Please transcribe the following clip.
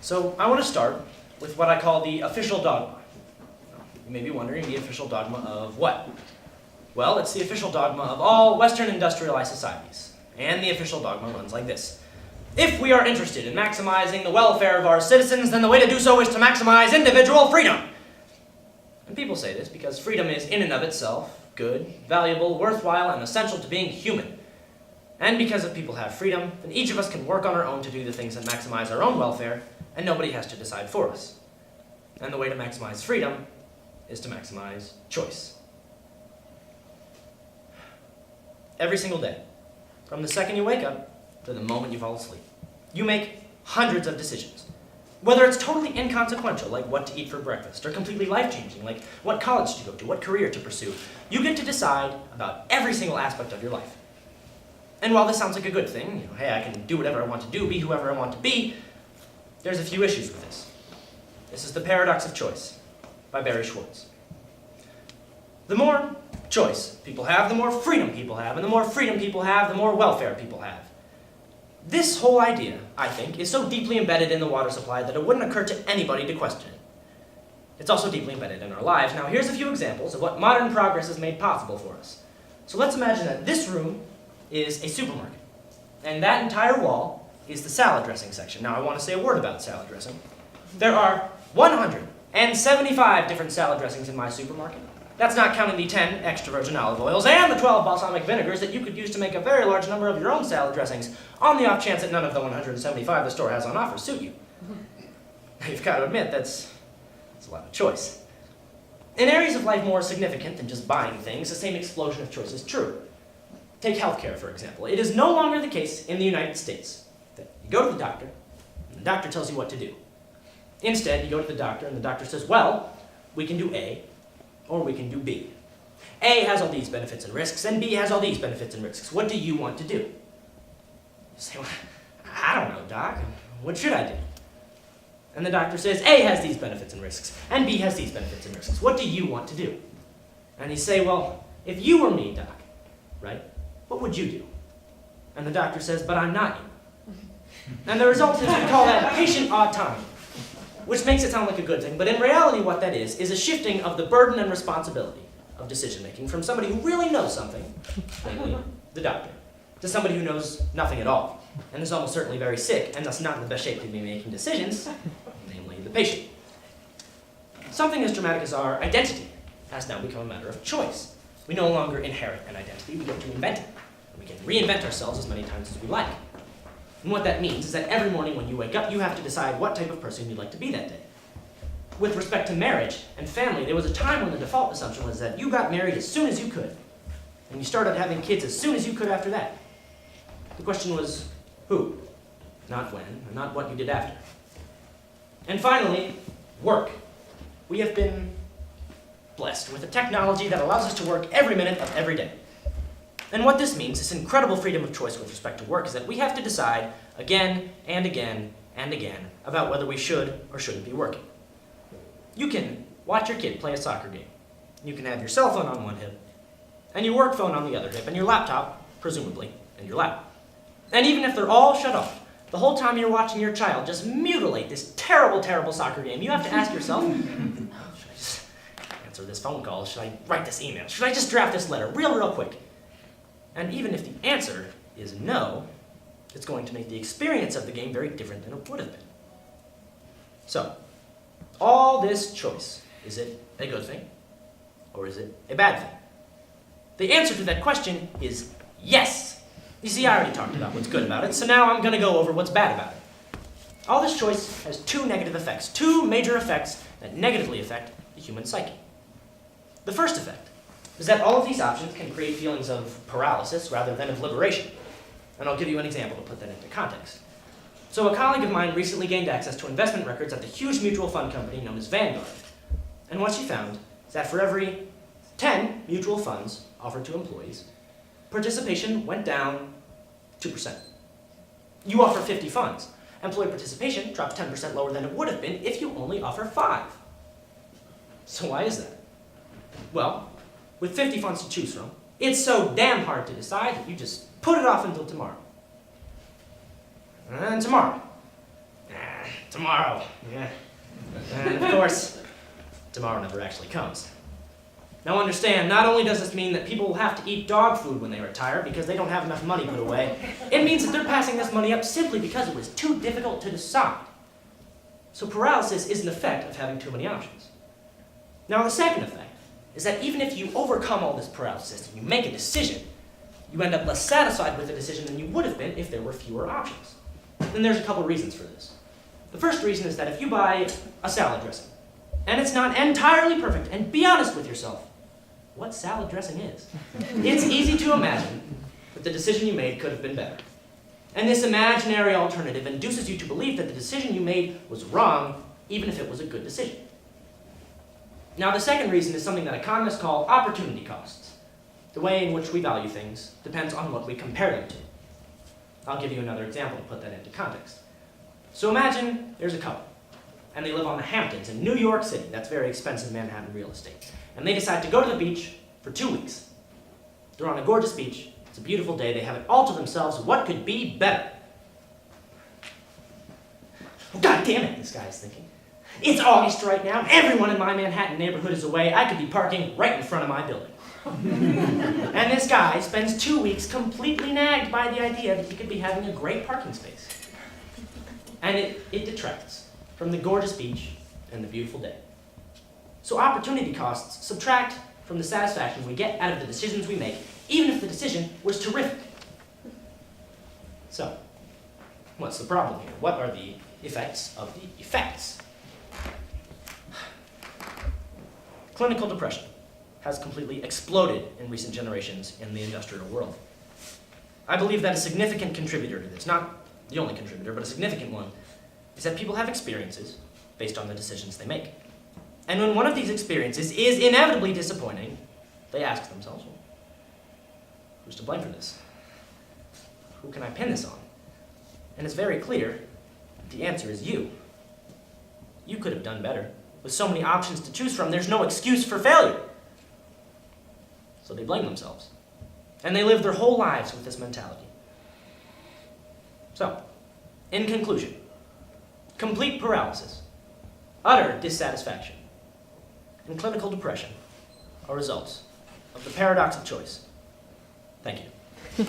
So I want to start with what I call the official dogma. You may be wondering, the official dogma of what? Well, it's the official dogma of all Western industrialized societies. And the official dogma runs like this. If we are interested in maximizing the welfare of our citizens, then the way to do so is to maximize individual freedom. And people say this because freedom is in and of itself good, valuable, worthwhile, and essential to being human. And because if people have freedom, then each of us can work on our own to do the things that maximize our own welfare, and nobody has to decide for us. And the way to maximize freedom is to maximize choice. Every single day, from the second you wake up to the moment you fall asleep, you make hundreds of decisions. Whether it's totally inconsequential, like what to eat for breakfast, or completely life-changing, like what college to go to, what career to pursue, you get to decide about every single aspect of your life. And while this sounds like a good thing, hey, I can do whatever I want to do, be whoever I want to be, there's a few issues with this. This is The Paradox of Choice by Schwartz. The more choice people have, the more freedom people have, and the more freedom people have, the more welfare people have. This whole idea, I think, is so deeply embedded in the water supply that it wouldn't occur to anybody to question it. It's also deeply embedded in our lives. Now, here's a few examples of what modern progress has made possible for us. So let's imagine that this room is a supermarket, and that entire wall is the salad dressing section. Now, I want to say a word about salad dressing. There are 175 different salad dressings in my supermarket. That's not counting the 10 extra virgin olive oils and the 12 balsamic vinegars that you could use to make a very large number of your own salad dressings, on the off chance that none of the 175 the store has on offer suit you. You've got to admit, that's a lot of choice. In areas of life more significant than just buying things, the same explosion of choice is true. Take healthcare, for example. It is no longer the case in the United States that you go to the doctor, and the doctor tells you what to do. Instead, you go to the doctor, and the doctor says, well, we can do A, or we can do B. A has all these benefits and risks, and B has all these benefits and risks. What do you want to do? You say, well, I don't know, Doc. What should I do? And the doctor says, A has these benefits and risks, and B has these benefits and risks. What do you want to do? And you say, well, if you were me, Doc, right, what would you do? And the doctor says, but I'm not you. And the result is we call that patient autonomy, which makes it sound like a good thing, but in reality what that is a shifting of the burden and responsibility of decision-making from somebody who really knows something, namely the doctor, to somebody who knows nothing at all, and is almost certainly very sick, and thus not in the best shape to be making decisions, namely the patient. Something as dramatic as our identity has now become a matter of choice. We no longer inherit an identity, we get to invent it. And we can reinvent ourselves as many times as we like. And what that means is that every morning when you wake up, you have to decide what type of person you'd like to be that day. With respect to marriage and family, there was a time when the default assumption was that you got married as soon as you could, and you started having kids as soon as you could after that. The question was, who? Not when, and not what you did after. And finally, work. We have been blessed with a technology that allows us to work every minute of every day. And what this means, this incredible freedom of choice with respect to work, is that we have to decide again and again and again about whether we should or shouldn't be working. You can watch your kid play a soccer game. You can have your cell phone on one hip, and your work phone on the other hip, and your laptop, presumably, in your lap. And even if they're all shut off, the whole time you're watching your child just mutilate this terrible, terrible soccer game, you have to ask yourself, should I just answer this phone call? Should I write this email? Should I just draft this letter real quick? And even if the answer is no, it's going to make the experience of the game very different than it would have been. So, all this choice, is it a good thing, or is it a bad thing? The answer to that question is yes. You see, I already talked about what's good about it, so now I'm going to go over what's bad about it. All this choice has two negative effects, two major effects that negatively affect the human psyche. The first effect is that all of these options can create feelings of paralysis rather than of liberation. And I'll give you an example to put that into context. So a colleague of mine recently gained access to investment records at the huge mutual fund company known as Vanguard. And what she found is that for every 10 mutual funds offered to employees, participation went down 2%. You offer 50 funds. Employee participation drops 10% lower than it would have been if you only offer 5. So why is that? Well, with 50 funds to choose from, it's so damn hard to decide that you just put it off until tomorrow. And tomorrow. tomorrow. Yeah. And of course, tomorrow never actually comes. Now understand, not only does this mean that people will have to eat dog food when they retire because they don't have enough money put away, it means that they're passing this money up simply because it was too difficult to decide. So paralysis is an effect of having too many options. Now the second effect is that even if you overcome all this paralysis and you make a decision, you end up less satisfied with the decision than you would have been if there were fewer options. And there's a couple reasons for this. The first reason is that if you buy a salad dressing, and it's not entirely perfect, and be honest with yourself, what salad dressing is. It's easy to imagine that the decision you made could have been better. And this imaginary alternative induces you to believe that the decision you made was wrong, even if it was a good decision. Now, the second reason is something that economists call opportunity costs. The way in which we value things depends on what we compare them to. I'll give you another example to put that into context. So imagine there's a couple, and they live on the Hamptons in New York City. That's very expensive Manhattan real estate. And they decide to go to the beach for 2 weeks. They're on a gorgeous beach. It's a beautiful day. They have it all to themselves. What could be better? Oh, God damn it, this guy is thinking. It's August right now. Everyone in my Manhattan neighborhood is away. I could be parking right in front of my building. And this guy spends 2 weeks completely nagged by the idea that he could be having a great parking space. And it detracts from the gorgeous beach and the beautiful day. So opportunity costs subtract from the satisfaction we get out of the decisions we make, even if the decision was terrific. So, what's the problem here? What are the effects of the effects? Clinical depression has completely exploded in recent generations in the industrial world. I believe that a significant contributor to this, not the only contributor, but a significant one, is that people have experiences based on the decisions they make. And when one of these experiences is inevitably disappointing, they ask themselves, well, who's to blame for this? Who can I pin this on? And it's very clear that the answer is you. You could have done better. With so many options to choose from, there's no excuse for failure. So they blame themselves. And they live their whole lives with this mentality. So, in conclusion, complete paralysis, utter dissatisfaction, and clinical depression are results of the paradox of choice. Thank you.